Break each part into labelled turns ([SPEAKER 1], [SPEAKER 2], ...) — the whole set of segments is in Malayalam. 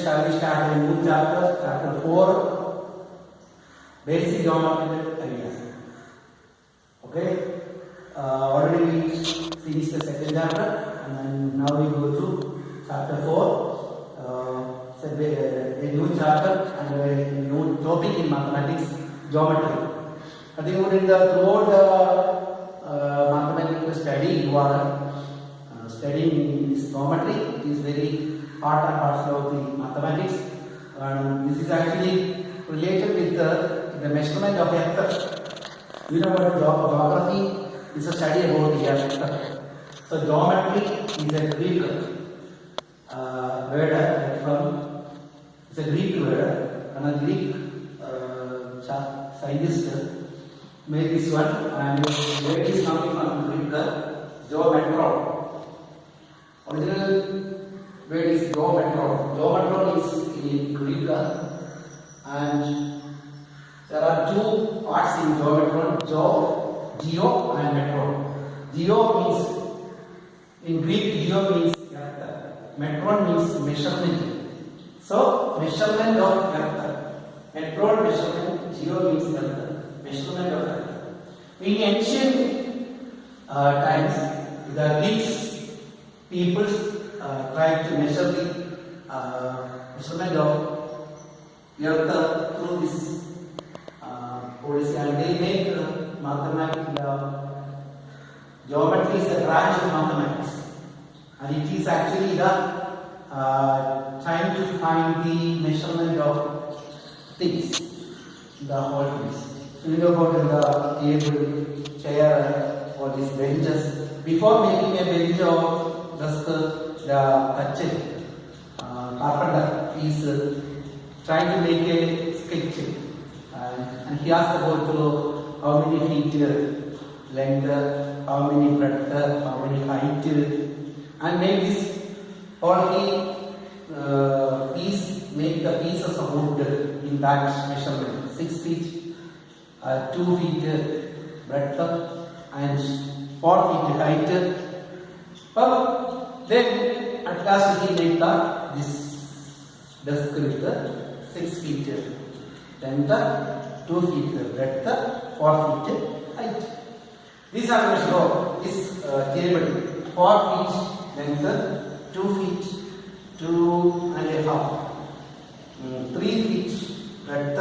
[SPEAKER 1] shall we start a new chapter, chapter 4, basic geometrical ideas. Okay, already we finished the second chapter, and then now we go to chapter 4. It's a new chapter and a new topic in mathematics, geometry. I think throughout the mathematical study, you are studying this geometry. It is very part and parcel of the mathematics. This is actually related with the measurement of vector. You know what geography is a study about the vector. So geometry is a Greek word from it's a Greek word, and a Greek scientist made this one, and where it is coming from Greek geometron. Original word is geometron. Geometron is in Greek, and there are two parts in geometron: geo and metron. Geo means in Greek, geo means vector. Metron means measurement. So measurement of vector. Metron measurement. Geo means vector. Measurement of vector. In ancient times, the Greeks peoples tried to measure the measurement of vector through this policy, and they make mathematics. Geometry is a branch of mathematics, and it is actually the trying to find the measurement of things, the whole things. So you know about the table, chair, or these benches. Before making a bench or just the carpenter is trying to make a sketch, and he asked about how many feet length, how many breadth, how many height, and make this. Or he make the pieces of wood in that measurement, 6 feet, 2 feet breadth, and 4 feet height. But then at last he made this desk with 6 feet length, 2 feet breadth, 4 feet height. These are the show this table: 4 feet length, 2 feet, 2.5, 3 feet breadth,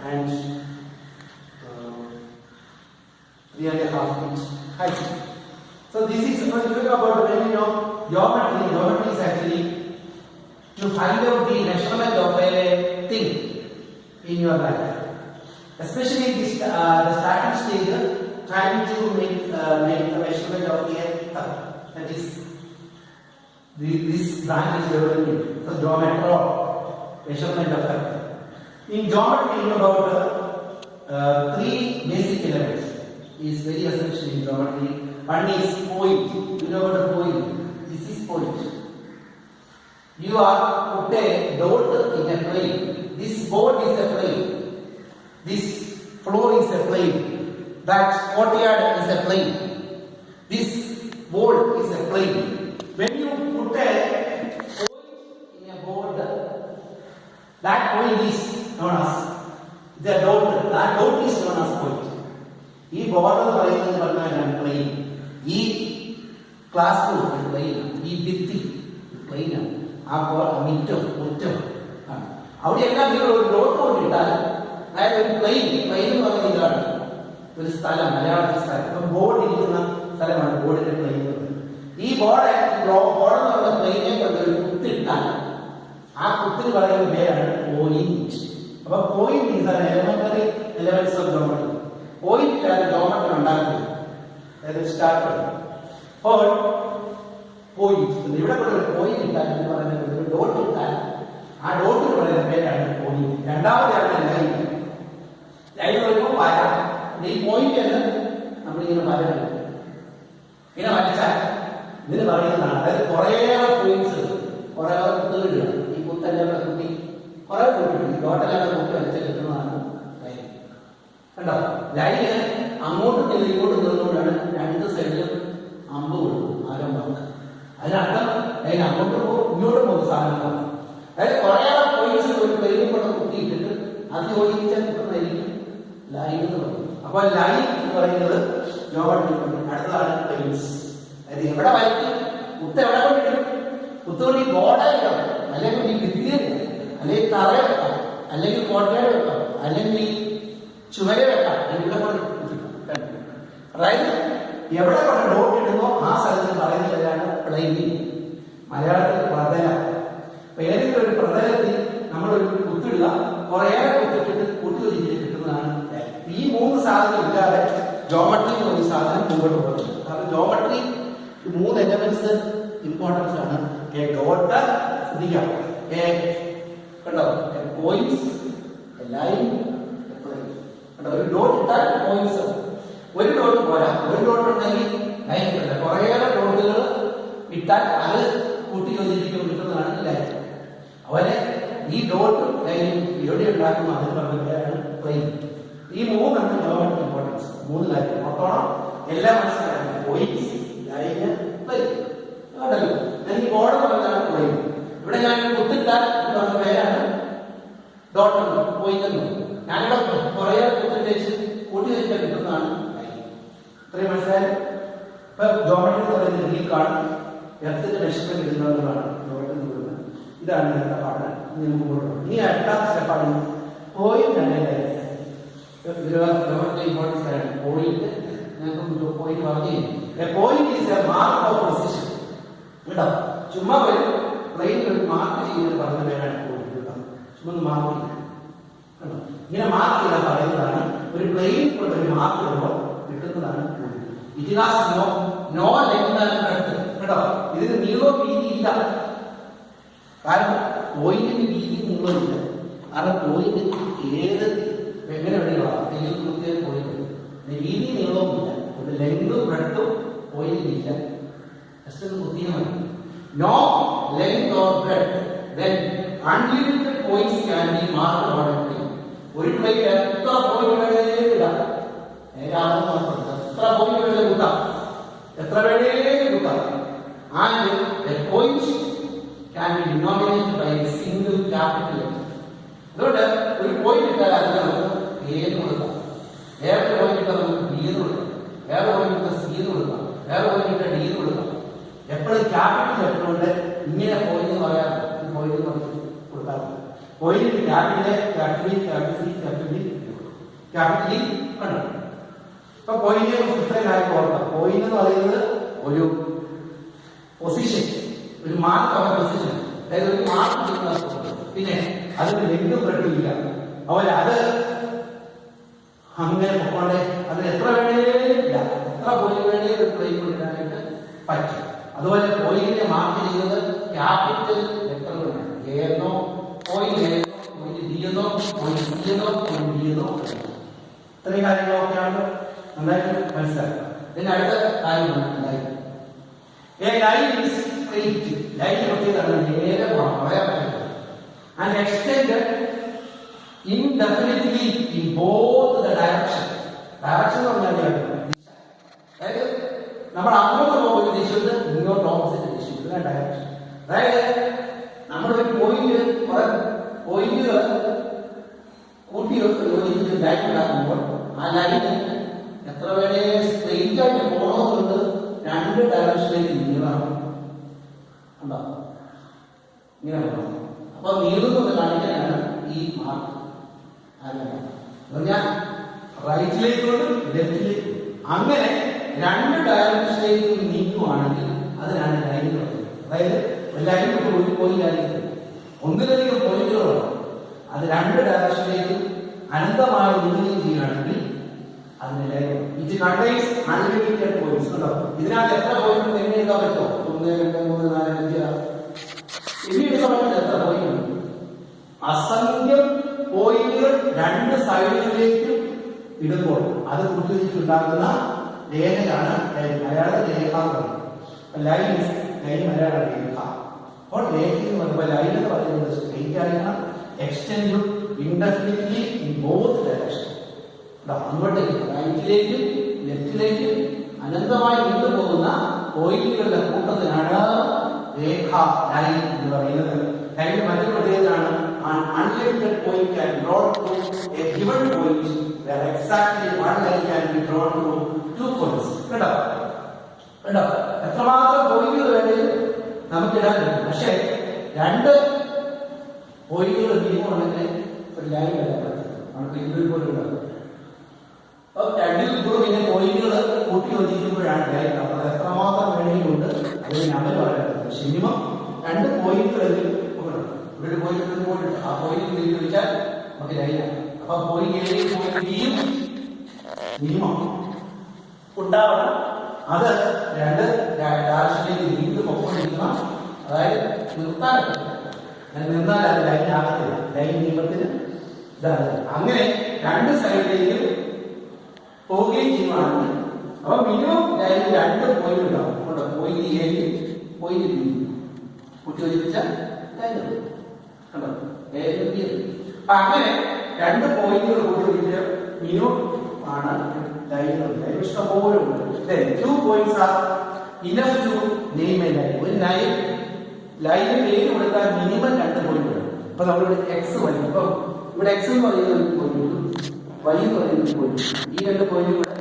[SPEAKER 1] and 3.5 feet height. So this is about when you know geometry. Geometry is actually to find out the measurement of a thing in your life, especially this, the starting stage, trying to make the measurement of the earth. That is. This branch is developing. So geometry, measurement of vector. In geometry, about 3 basic elements is very essential in geometry. One is point. You know about a point. This is point. You are put a dot in a plane. This board is a plane. This floor is a plane. That courtyard is a plane. This wall is a plane. When you put a point in a board, that point is known as the dot. That dot is known as point. This border is plane. This classroom is plane. This bitti is plane. Mittum. How do you have a dot? I have a plane. Plane is a board is a plane. This border of the plane is point. Point is an elementary elements of geometry. Point is a geometry. Let us start. Point. The point is that dot is that. I don't know whether they point. And now they are line. Line will go by. The point is in a chat. This is very important. There are points. Or a third. You put the level of or a daughter level of the and line amount of the report and the center amount. I don't know. I don't know. I don't know. അതായത് കുറേയേറെ പോയിന്റ്സ് ഒരു പ്ലെയിനിൽ കൊണ്ട് കുത്തിയിട്ടിട്ട് അത് യോജിച്ചാൽ കിട്ടുന്നതായിരിക്കും ലൈൻ എന്ന് പറയുന്നത്. അപ്പൊ ലൈൻ എന്ന് പറയുന്നത് ജോമെട്രി. അടുത്തതാണ് പ്ലെയിൻസ്. അതായത് എവിടെ വരയ്ക്കും, കുത്ത് എവിടെ കൊണ്ടിടും, കുത്തുകൊണ്ട് ഈ ബോർഡായിടാം, അല്ലെങ്കിൽ ഈ ഭിത്തിയിൽ, അല്ലെങ്കിൽ തറയിൽ വെക്കാം, അല്ലെങ്കിൽ കോട്ടയിൽ വെക്കാം, അല്ലെങ്കിൽ ഈ ചുവരെ വെക്കാം. ഇവിടെ കൊണ്ട് അതായത് എവിടെ കൊണ്ട് ഡോട്ട് ഇടുന്നോ ആ സ്ഥലത്ത് പറയുന്ന പേരാണ് പ്ലെയിനിങ്. മലയാളത്തിൽ പ്രതല. അപ്പൊ ഏതെങ്കിലും ഒരു പ്രതലത്തിൽ നമ്മളൊരു കുത്തിടുക, കുറേയേറെ കുത്തിട്ടിട്ട് കൂട്ടിയൊരുക്കി കിട്ടുന്നതാണ്. ഈ മൂന്ന് സാധനം ഇല്ലാതെ ജോമെട്രി എന്ന് പറയുന്ന സാധനം മുമ്പോട്ട് പോകുന്നത്. കാരണം ജോമെട്രി മൂന്ന് എലമെന്റ്സ് ഇമ്പോർട്ടൻസ് ആണ്. എ ഡോട്ട്, ശ്രദ്ധിക്കാം, കണ്ടോ, പോയിന്റ്സ്, ലൈൻ, കണ്ടോ, ഒരു ഡോട്ട് ഇട്ടാൽ പോയിന്റ്സ്. ഒരു ഡോട്ട് പോരാ, ഒരു ഡോട്ട് ഉണ്ടെങ്കിൽ ലൈൻ കിട്ടില്ല. കുറേയേറെ ഡോട്ടുകൾ ഇട്ടാൽ അത് കൂട്ടി യോജിപ്പിക്കുമ്പോൾ കിട്ടുന്നതാണ് ലൈൻ. അതുപോലെ ഈ ഡോട്ടും ലൈനും ഇവിടെ ഉണ്ടാക്കുന്ന അതിന് പറഞ്ഞാണ് പ്ലെയിൻ. ഈ മൂന്നാണ് ജോമെട്രി ഇമ്പോർട്ടൻസ്. മൂന്ന് കാര്യം മൊത്തം എല്ലാം മനസ്സിലാക്കണം. Points, line, plane. കണ്ടല്ലോ, എനിക്ക് ബോർഡ് പറഞ്ഞാണ് പ്ലെയിൻ. ഇവിടെ ഞാൻ കുത്തിട്ടാൽ പറഞ്ഞ പേരാണ് ഡോട്ട് എന്ന്, പോയിന്റ് എന്ന്. ഞാനിവിടെ കുറേ കുത്തിട്ട് കൂട്ടി വെച്ചാൽ കിട്ടുന്നതാണ് ലൈൻ. ഇത്രയും മനസ്സിലായി. ഇപ്പൊ ജോമെട്രി എന്ന് പറയുന്നത് ഗ്രീക്കാണ്. എർത്തിന്റെ മെഷർമെന്റ് ഇടുന്നതാണ് ജോമെട്രി എന്ന് പറയുന്നത്. ഇതാണ് അടുത്ത പാഠം. ഇനി എട്ടാമത്തെ സ്റ്റെപ്പാണ് പോയിന്റ് ആണ് ലൈൻ. ഇമ്പോർട്ടൻസ് ആണ് പോയിന്റ്. ഞങ്ങൾക്ക് പോയിന്റ് പറഞ്ഞു. Point is A mark of position. കേട്ടോ, ചുമ്മാ വരും പ്ലെയിനിൽ ഒരു മാർക്ക് ചെയ്യുന്നത് പറഞ്ഞ പേരാണ് പോയിന്റ്. കേട്ടോ, ചുമ്മാ മാർക്ക് ചെയ്യും. കേട്ടോ, ഇങ്ങനെ മാർക്ക് ചെയ്താൽ പറയുന്നതാണ്. ഒരു പ്ലെയിൻ കൊണ്ട് ഒരു മാർക്ക് ഇടുമ്പോൾ കിട്ടുന്നതാണ് point. It has no length and breadth. കേട്ടോ, ഇതിന് നീളവും വീതി ഇല്ല. കാരണം പോയിന്റിന് വീതി നീളമില്ല. കാരണം പോയിന്റ് ഏത് എങ്ങനെ വേണമെങ്കിലും പോയിന്റ് വീതി നീളവും ഇല്ല. ലെങ്തും ബ്രെഡ്ത്തും പോയിന്റിനില്ല. ജസ്റ്റ് ഒന്ന് കുത്തിയാൽ മതി. No length or breadth, then unlimited points can be marked on a plane. ഒരു പ്ലെയിൻ എത്ര പോയിന്റ് വേണേലും ഇടാം. എത്ര പോയിന്റ് വേണേലും കൂട്ടാം, എത്ര വേണേലും കൂട്ടാം. And a point can be denominated by a single capital letter. അതുകൊണ്ട് ഒരു പോയിന്റ് ഇട്ടാൽ അതിന് നമുക്ക് ഏത് കൊടുക്കാം. വേറെ പോയിന്റ് ഇട്ടാൽ നമുക്ക് ബി എന്ന് കൊടുക്കാം, വേറെ പോയിന്റ് ഇട്ടാൽ സി എന്ന് കൊടുക്കാം, വേറെ പോയിന്റ് ഇട്ടാൽ ഡി എന്ന് കൊടുക്കാം. എപ്പോഴും ക്യാപിറ്റൽ ലെറ്റർ കൊണ്ട് ഇങ്ങനെ പോയിന്റ് പറയാം. പോയിന്റ് കൊടുക്കാറുണ്ട്. Point capital, capital C, capital D, capital E കണ്ടു. ഇപ്പൊ പോയിന്റ് ഇത്രയും കാര്യം ഓർക്കാം. പോയിന്റ് എന്ന് പറയുന്നത് ഒരു പൊസിഷൻ, ഒരു മാർക്ക് ഓഫ് പൊസിഷൻ. അതായത് ഒരു മാർക്ക് കിട്ടുന്ന. പിന്നെ അതിന് ലെങ്തും ബ്രെഡ്ത്തും ഇല്ല. അതുപോലെ അത് അങ്ങനെ പൊക്കോണ്ടെ അതിന് എത്ര വേണേലും ഇല്ല. എത്ര പോയിന്റ് വേണേലും പ്ലെയിൻ കൊടുക്കാനായിട്ട് പറ്റും. അതുപോലെ പോയിന്റിനെ മാർക്ക് ചെയ്യുന്നത് ക്യാപിറ്റൽ ലെറ്ററുകളാണ്. ഏന്നോ പോയിന്റ് ഏന്നോ പോയിന്റ് ഡി എന്നോ പോയിന്റ് സി എന്നോ പോയിന്റ് ഡി എന്നോ. ഇത്രയും കാര്യങ്ങളൊക്കെയാണ് നന്നായിട്ട് മനസ്സിലാക്കുക. ഇതിന് അടുത്ത കാര്യമാണ് line. Line is straight. Line പ്രത്യേകത നേരെ പോകണം, പറയാൻ പറ്റില്ല. And extended indefinitely in both the direction. Direction എന്ന് പറഞ്ഞാൽ അതായത് നമ്മൾ അങ്ങോട്ട് പോകുന്ന ദിശയുണ്ട്, ഇങ്ങോട്ട് ഓപ്പോസിറ്റ് ദിശയുണ്ട്. ഡയറക്ഷൻ. അതായത് നമ്മളൊരു പോയിന്റ് കുറെ പോയിന്റുകൾ കൂട്ടി യോജിച്ച് ലൈൻ ഉണ്ടാക്കുമ്പോൾ ആ ലൈന് എത്ര വേണേ സ്ട്രെയിറ്റ് ആയിട്ട് പോകണമെന്നുണ്ട് രണ്ട് ഡയറക്ഷനിലേക്ക് നീളണം. ഉണ്ടോ, ഇങ്ങനെ പോകണം. അപ്പൊ നീളുന്നത് കാണിക്കാനാണ് ഈ മാർക്ക്. പറഞ്ഞാൽ റൈറ്റിലേക്കുണ്ട്, ലെഫ്റ്റിലേക്ക്. അങ്ങനെ രണ്ട് ഡയറക്ഷനിലേക്ക് നീക്കുവാണെങ്കിൽ അതിനാണ് ലൈൻ പറയുന്നത്. അതായത് ലൈൻ ഒരു പോയിന്റ് ആയിരിക്കും, ഒന്നിലധികം പോയിന്റുകളാണ്. അത് രണ്ട് ഡയറക്ഷനിലേക്ക് അനന്തമായി നീങ്ങുകയും ചെയ്യുകയാണെങ്കിൽ അതിന് line. It contains unlimited points. ഉണ്ടോ, ഇതിനകത്ത് എത്ര പോയിന്റ് എങ്ങനെ എടുക്കാൻ പറ്റുമോ? 1, 2, 3, 4, 5, 6 ഇനി എടുക്കാൻ പറ്റുന്നത് എത്ര പോയിന്റ് ഉണ്ട്? അസംഖ്യം പോയിന്റുകൾ രണ്ട് സൈഡുകളിലേക്ക് ഇടുമ്പോൾ അത് കൂട്ടിവെച്ചിട്ടുണ്ടാകുന്ന രേഖയാണ് മലയാള രേഖ എന്ന് പറയുന്നത്. ലൈൻ മലയാള രേഖ. അപ്പോൾ രേഖ എന്ന് പറയുമ്പോൾ ലൈൻ എന്ന് പറയുന്നത് സ്ട്രെയിറ്റ് ആയിരിക്കണം, extend indefinitely in both direction. അങ്ങോട്ടേക്ക് റൈറ്റിലേക്കും ലെഫ്റ്റിലേക്കും അനന്തമായി നീണ്ടുപോകുന്ന പോയിന്റുകളുടെ കൂട്ടത്തിനാണ് രേഖ, ലൈൻ എന്ന് പറയുന്നത്. ലൈൻ ലൈനിന്റെ മറ്റൊരു പ്രത്യേകതയാണ് unlimited point can drawn to a given point where exactly one line can be drawn to two points. കേട്ടോ കേട്ടോ, എത്രമാത്രം പോയിന്റുകൾ വേണമെങ്കിൽ നമുക്ക് ഇടാൻ പറ്റും. പക്ഷേ രണ്ട് പോയിന്റുകൾ മിനിമം ഉണ്ടെങ്കിൽ ഒരു ലൈൻ വരാൻ പറ്റും. നമുക്ക് ഇതിൽ പോലും ഉണ്ടാകും. അപ്പൊ രണ്ടിൽ കൂടുതൽ പിന്നെ പോയിന്റുകൾ കൂട്ടി വധിക്കുമ്പോഴാണ് ലൈൻ. അപ്പോൾ എത്രമാത്രം വേണമെങ്കിലുണ്ട് അതിന് നമ്പർ പറയാറുണ്ട്. മിനിമം രണ്ട് പോയിന്റുകളെങ്കിലും ഒരു പോയിന്റ് ആ പോയിന്റ് ചോദിച്ചാൽ നമുക്ക് ലൈനാണ്. അപ്പൊ പോയിന്റ് എയും പോയിന്റ് ബിയും മിനിമം ഉണ്ടാവണം. അത് രണ്ട് ഡയറക്ഷനിലേക്ക് വീണ്ടും ഒപ്പമിരിക്കണം. അതായത് നിർത്താൻ നിന്നാൽ അത് ലൈൻ ആകത്തില്ല. ലൈൻ നിയമത്തിന് ഇതാണ്. അങ്ങനെ രണ്ട് സൈഡിലേക്കും പോവുകയും ചെയ്യുവാണെങ്കിൽ അപ്പൊ മിനിമം ലൈനിൽ രണ്ട് പോയിന്റ് ഉണ്ടാവും. പോയിന്റ് എയും പോയിന്റ് ബിയും കൂട്ടി യോജിപ്പിച്ചാൽ ലൈൻ കണ്ടോ, എയും ബി. അപ്പൊ അങ്ങനെ രണ്ട് പോയിന്റുകൾ കൂട്ടി യോജിപ്പിച്ച മിനിമം ആണ് ലൈനുകൾ. ലൈൻ ഇഷ്ടംപോലെ ഉണ്ട്. Two points are enough to name a line. ഒരു ലൈനിന് പേര് കൊടുക്കാൻ മിനിമം രണ്ട് പോയിന്റ് വേണം. അപ്പൊ നമ്മളിവിടെ എക്സ് വൈ, ഇപ്പൊ ഇവിടെ എക്സ് എന്ന് പറയുന്ന ഒരു പോയിന്റ്, വൈ എന്ന് പറയുന്ന ഒരു പോയിന്റ്, ഈ രണ്ട് പോയിന്റ് കൂടെ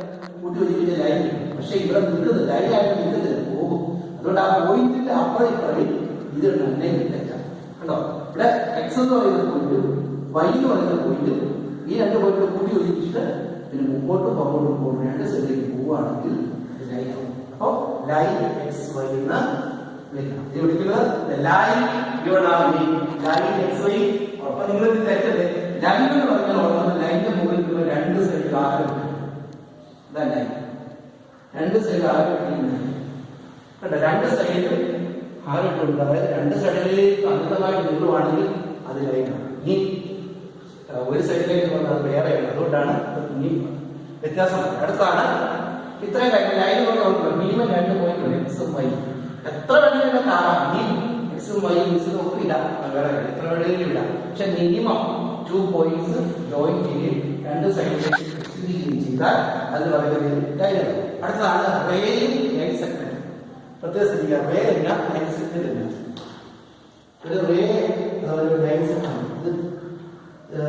[SPEAKER 1] കൂട്ടി യോജിപ്പിച്ച ലൈൻ. പക്ഷെ ഇവിടെ നിൽക്കുന്നത് ലൈനായിട്ട് നിൽക്കുന്നില്ല, പോകും. അതുകൊണ്ട് ആ പോയിന്റിന്റെ അപ്പുറം ഇപ്പുറം ഇത് തന്നെ തെറ്റാണ്. കണ്ടോ, ഇവിടെ എക്സ് എന്ന് പറയുന്ന പോയിന്റ്, വൈ എന്ന് പറയുന്ന പോയിന്റ്, ഈ രണ്ട് പോയിന്റ് കൂട്ടി യോജിപ്പിച്ചിട്ട് പിന്നെ മുമ്പോട്ടും പുറകോട്ടും പോകും. രണ്ട് സൈഡിലേക്ക് പോവുകയാണെങ്കിൽ ലൈനാവും. അപ്പോ ലൈൻ എക്സ് വൈ എന്ന് വിളിക്കണം. ഇത് വിളിക്കുന്നത് ലൈൻ ലൈൻ എക്സ് വൈ. അപ്പൊ നിങ്ങൾ ഇത് തെറ്റല്ലേ, ലൈൻ എന്ന് പറഞ്ഞാൽ ഓർക്കുന്നത് ലൈനിന്റെ മുകളിൽ രണ്ട് സൈഡിൽ ആരംഭിക്കും. ഇതാ ലൈൻ, രണ്ട് സൈഡിൽ ആരംഭിക്കുന്നു. കേട്ടോ, രണ്ട് സൈഡിൽ ആരംഭിക്കുന്നുണ്ട്. അതായത് രണ്ട് സൈഡിലേക്ക് അമിതമായിട്ട് നീളുവാണെങ്കിൽ അത് ലൈനാണ്. ഇനി ഒരു സൈഡിലേക്ക് വന്നാൽ അത് വേറെയാണ്. അതുകൊണ്ടാണ് ഇനി വ്യത്യാസം. അടുത്താണ് ഇത്രയും കാര്യം. ലൈൻ കൊണ്ട് മിനിമം രണ്ട് പോയിന്റ് എക്സും വൈ. എത്ര വേണമെങ്കിലും കാണാം. ഈ എക്സും വൈയും എക്സും ഒക്കെ ഇടാം, വേറെ എത്ര വേണമെങ്കിലും ഇടാം. പക്ഷെ മിനിമം 2 പോയിന്റ്സ് ജോയിൻ ചെയ്യുകയും രണ്ട് സൈഡിലേക്ക് എക്സ്റ്റെൻഡ് ചെയ്താൽ അത് പറയുന്നത് ലൈനാണ്. അടുത്തതാണ് റേയും ലൈൻ സെഗ്മെന്റ്. പ്രത്യേകം ശ്രദ്ധിക്കുക, റേ ഇല്ല, ലൈൻ സെഗ്മെന്റ് ഇല്ല. ഒരു റേ ലൈൻ സെഗ്മെന്റ് ഇത്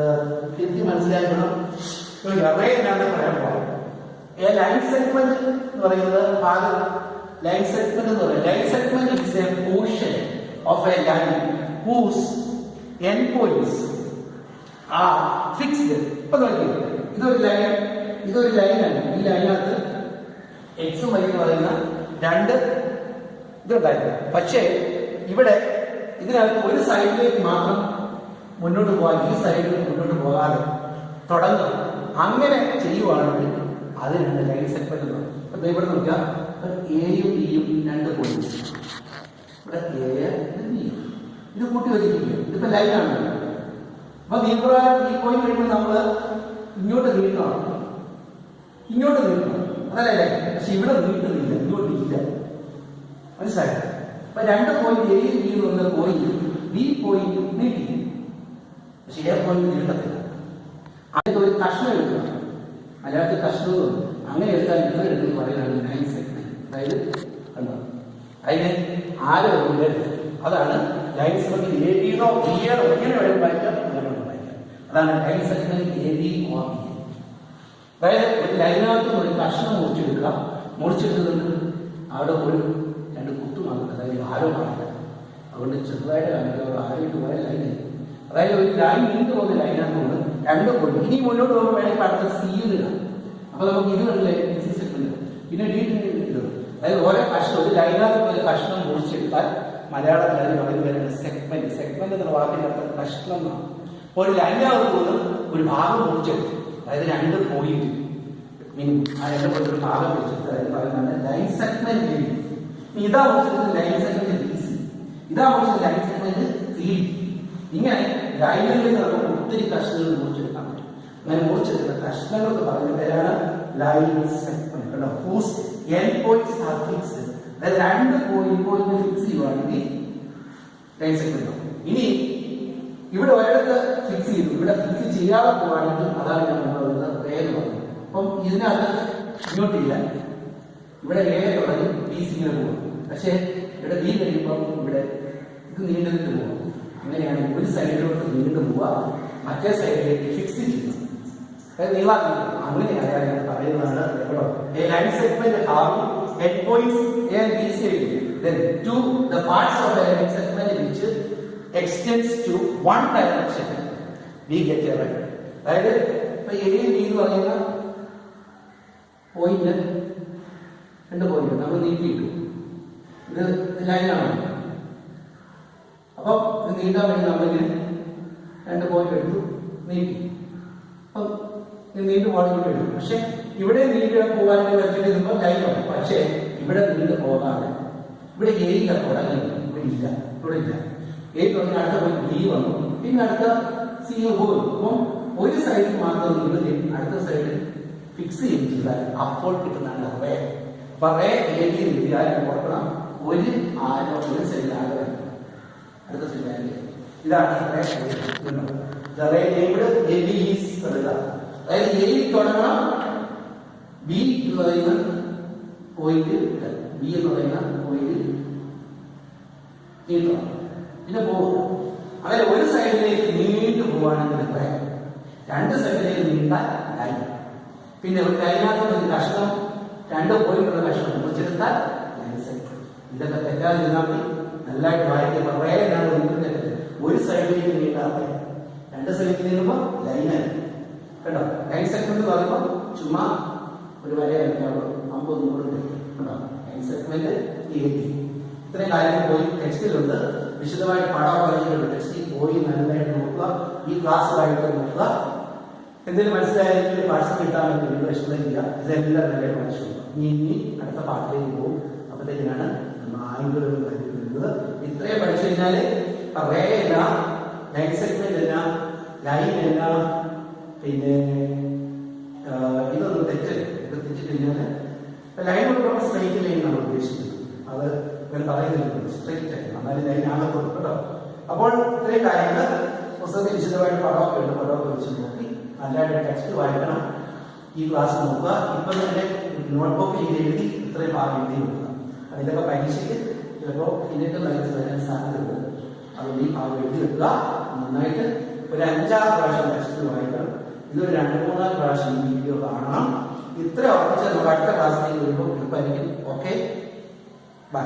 [SPEAKER 1] തിരിച്ച് മനസ്സിലാക്കണം. റേ എന്നാണ് പറയാൻ പോകുന്നത്. ലൈൻ സെഗ്മെന്റ് എന്ന് പറയുന്നത് ഭാഗം. ലൈൻ സെഗ്മെന്റ് എന്ന് പറയുന്നത് line segment is a portion of a line whose end points are fixed. ഇപ്പൊ നോക്കിയത് ഇതൊരു ലൈനാണ്. ഈ ലൈനകത്ത് എക്സും വൈ എന്ന് പറയുന്ന രണ്ട് ഇതുണ്ടായിരുന്നു. പക്ഷേ ഇവിടെ ഇതിനകത്ത് ഒരു സൈഡിലേക്ക് മാത്രം മുന്നോട്ട് പോകാൻ, ഈ സൈഡിൽ മുന്നോട്ട് പോകാതെ തുടങ്ങും. അങ്ങനെ ചെയ്യുവാണെങ്കിൽ അതിനാണ് ലൈൻ സെഗ്മെന്റ് എന്ന് പറയുന്നത്. അപ്പൊ ഇവിടെ നോക്കുക, എയും ബിയും രണ്ട് പോയിന്റ്, ഇവിടെ എ ബിയും ഇത് കൂട്ടി വെച്ചിരിക്കുക. ഇതിപ്പോ ലൈനാണ്. അപ്പൊ ഈ പോയിന്റ് കഴിയുമ്പോൾ നമ്മൾ ഇങ്ങോട്ട് നീട്ടണം, അതല്ലേ ലൈൻ. പക്ഷെ ഇവിടെ നീട്ടുന്നില്ല, ഇങ്ങോട്ട് ഇല്ല. മനസ്സിലായോ? അപ്പൊ രണ്ട് പോയിന്റ് എയും ബിയും വന്ന പോയിന്റ് ബി പോയിന്റ് നീട്ടി, പക്ഷെ എ പോയിന്റ് നീട്ടത്തില്ല. അതിന്റെ ഒരു കഷ്ണം എടുക്കുക, മലയാളത്തിൽ കഷ്ണം അങ്ങനെ എടുത്താൽ ഇത്ര എടുത്ത് പറയുന്നത് ലൈൻ സെഗ്മെന്റ്. അതായത് കണ്ടോ, അതിന് ആരോ അതാണ് ലൈൻ സെഗ്മെന്റ്. എ ബിയോ ബിയോ എങ്ങനെ വേണം വായിക്കാം, അങ്ങനെ വായിക്കാം. അതാണ് line segment A B or B. അതായത് ഒരു ലൈനകത്ത് ഒരു കഷ്ണം മുറിച്ചെടുക്കുന്നുണ്ട്, അവിടെ ഒരു രണ്ട് കുത്തുമാകും. അതായത് ആരോ കാണില്ല, അതുകൊണ്ട് ചെറുതായിട്ട് കാണിക്കുക, ആരോട്ട് പോയ ലൈൻ. അതായത് ഒരു ലൈൻ നീണ്ടു പോകുന്ന ലൈനകത്തോട് രണ്ട് പോയി ഇനി മുന്നോട്ട് പോകുമ്പോൾ വേണമെങ്കിൽ അടുത്ത സീലിടാം. അപ്പൊ നമുക്ക് ഇത് കണ്ടില്ലേ, പിന്നെ ഡി ഇത്. അതായത് ഓരോ കഷ്ണം ഒരു ലൈനകത്ത് ഒരു കഷ്ണം മുറിച്ചെടുത്താൽ മലയാളത്തിൽ അതിന് പറയുന്നത് സെഗ്മെന്റ്. സെഗ്മെന്റ് എന്ന വാക്കിന്റെ അർത്ഥം കഷ്ണം എന്നാണ്. അപ്പോൾ ഒരു ലൈനകത്ത് പോലും ഒരു ഭാഗം മുറിച്ചെടുക്കും, അതായത് രണ്ട് പോയിന്റ് മിനിമം ആ രണ്ട് പോയിട്ട് ഒരു ഭാഗം മുറിച്ചെടുത്ത് അതായത് പറയുന്നത് ലൈൻ സെഗ്മെന്റ്. ഇതാ മുറിച്ചെടുത്ത് ലൈൻ സെഗ്മെന്റ് ബി സി, ഇതാ മുറിച്ചത് ലൈൻ സെഗ്മെന്റ് സി ഡി. ഇങ്ങനെ ലൈനുകളിൽ നമുക്ക് ഒത്തിരി കഷ്ണങ്ങൾ മുറിച്ചെടുക്കാൻ പറ്റും. അങ്ങനെ മുറിച്ചെടുക്കുന്ന കഷ്ണങ്ങൾക്ക് പറയുന്ന പേരാണ് ലൈൻ സെഗ്മെന്റ്. കേട്ടോ, whose end points are fixed. അതായത് രണ്ട് പോയിന്റ് ഫിക്സ് ചെയ്യുവാണെങ്കിൽ ലൈൻ സെഗ്മെന്റ് ആവും. ഇനി ഇവിടെ ഒരിടത്ത് ഫിക്സ് ചെയ്തു, ഇവിടെ ഫിക്സ് ചെയ്യാതെ പോവാണെങ്കിൽ അതാണ് ഞാൻ പറയുന്നത് റേ എന്ന് പറയുന്നത്. അപ്പം ഇതിനകത്ത് ഇങ്ങോട്ടില്ല, ഇവിടെ എ തുടങ്ങി ബി സി ഇങ്ങനെ പോകും. പക്ഷേ ഇവിടെ ബി കഴിയുമ്പോൾ ഇവിടെ ഇത് നീണ്ടു പോകും. അങ്ങനെയാണെങ്കിൽ ഒരു സൈഡിലോട്ട് വീണ്ടും പോവുക, മറ്റേ സൈഡിലേക്ക് ഫിക്സ് ചെയ്യുക. അങ്ങനെയാണ് ഞാൻ പറയുന്നതാണ്. A line segment having endpoints A and B side, then to the parts of the line segment which extends to one direction, we get a line. അതായത് ഇപ്പൊ A B എന്ന് പറയുന്ന പോയിന്റ്, രണ്ട് പോയിന്റ് നമ്മൾ നീട്ടിയിട്ടു. ഇത് ലൈനാണ്. അപ്പൊ ഇത് നീട്ടാൻ വേണ്ടി നമ്മളിങ്ങനെ രണ്ട് പോയിന്റ് എടുത്തു, നീട്ടി. അപ്പം നീണ്ടു പോകാൻ വരും. പക്ഷെ ഇവിടെ നീണ്ടു പോകാൻ പറ്റിയിട്ട് ഇതുമ്പോൾ ലൈനാണ്. പക്ഷേ ഇവിടെ നീണ്ടു പോകാതെ ഇവിടെ എയില്ല തുടങ്ങുന്നു. ഇവിടെ ഇല്ല, ഇവിടെ ഇല്ല. എ തുടങ്ങി അടുത്ത പോയി ബി വന്നു, പിന്നെ അടുത്ത സി പോകും. അപ്പം ഒരു സൈഡിൽ മാത്രം നീണ്ടുകയും അടുത്ത സൈഡിൽ ഫിക്സ് ചെയ്യും ചെയ്താൽ അപ്പോൾ കിട്ടുന്നതാണ് റേ. അപ്പൊ റേ എ ബി നീട്ടിയാൽ ഓർക്കണം ഒരു ആരോ ഒരു സൈഡിൽ ആരോ അടുത്ത സൈഡിൽ. ഇതാണ് റേ ഇവിടെ എ ബി ഈസ് എഴുതാം. അതായത് എയിൽ തുടങ്ങണം, ബി എന്ന് പറയുന്ന പോയിന്റ്, ബി എന്ന് പറയുന്ന പോയിന്റ് നീട്ടണം, പിന്നെ പോകും. അങ്ങനെ ഒരു സൈഡിലേക്ക് നീണ്ടു പോവുകയാണെങ്കിൽ രണ്ട് സൈഡിലേക്ക് നീണ്ടാൽ ലൈൻ. പിന്നെ ഒരു ലൈനാകുന്ന ഒരു കഷ്ണം, രണ്ട് പോയിന്റുള്ള കഷ്ണം മുറിച്ചെടുത്താൽ ലൈൻ സൈഡ്. ഇതൊക്കെ തെറ്റാതെ ഇരുന്നാൽ മതി. നല്ലതായിട്ട് വായിക്കുക. ഒരു സൈഡിലേക്ക് നീണ്ടാൽ രണ്ട് സൈഡിലേക്ക് നീങ്ങുമ്പോൾ ലൈനായി കേട്ടോ. ലൈൻ സെഗ്മെന്റ് എന്ന് പറയുമ്പോൾ ചുമ്മാ ഒരു വര വയ്ക്കാവുള്ളൂ, 50-100 കേട്ടോ. Line segment AB. ഇത്രയും കാര്യങ്ങൾ പോയി ടെക്സ്റ്റിലുണ്ട്, വിശദമായിട്ട് പാഠം പറഞ്ഞിട്ടുണ്ട്. ടെക്സ്റ്റിൽ പോയി നല്ലതായിട്ട് നോക്കുക, ഈ ക്ലാസ്സുമായിട്ട് നോക്കുക. എന്തെങ്കിലും മനസ്സിലായെങ്കിൽ പാഴ്സൽ കിട്ടാൻ വേണ്ടി വിഷമില്ല. ഇതെല്ലാം നല്ലതായിട്ട് മനസ്സിലാക്കുക. ഇനി അടുത്ത പാട്ടിലേക്ക് പോകും. അപ്പോഴത്തേക്കാണ് നമ്മൾ ആംഗിളുകൾ വരുന്നത്. ഇത്രയും പഠിച്ചു കഴിഞ്ഞാൽ റേ എന്ന ലൈൻ സെഗ്മെന്റ് എന്ന ലൈൻ എന്ന പിന്നെ ഇതൊന്നും തെറ്റിട്ട് കഴിഞ്ഞാൽ ലൈൻ കൊടുക്കുമ്പോൾ സ്ട്രൈറ്റ് ലൈൻ നമ്മൾ ഉദ്ദേശിക്കുന്നത്. അത് ഇവർ പറയുന്നില്ല, സ്ട്രൈറ്റ് ലൈൻ എന്നാലും ലൈൻ ആകത്തുള്ളൂ കേട്ടോ. അപ്പോൾ ഇത്രയും കാര്യങ്ങൾ പുസ്തകത്തിൽ വിശദമായിട്ട് പടമൊക്കെ ഉണ്ട്. പടമൊക്കെ വെച്ച് നോക്കി നല്ലതായിട്ട് ടെക്സ്റ്റ് വായിക്കണം. ഈ ക്ലാസ് നോക്കുക. ഇപ്പം തന്നെ നോട്ട്ബുക്കിൽ ഇത് എഴുതി ഇത്രയും ഭാഗം എഴുതി നോക്കുക. അതിലൊക്കെ പരീക്ഷയ്ക്ക് ചിലപ്പോൾ ഇതിനൊക്കെ വരാൻ സാധ്യതയുണ്ട്. അതുകൊണ്ട് ഈ ഭാഗം എഴുതി വെക്കുക. നന്നായിട്ട് ഒരു 5-6 പ്രാവശ്യം ടെക്സ്റ്റ് വായിക്കണം. ഇതൊരു 2-3 പ്രാവശ്യം ഈ വീഡിയോ കാണണം. ഇത്ര ഉറപ്പിച്ച് നമുക്ക് അടുത്ത ക്ലാസ്സിലേക്ക് വരുമ്പോൾ എളുപ്പമായിരിക്കും. Okay, by.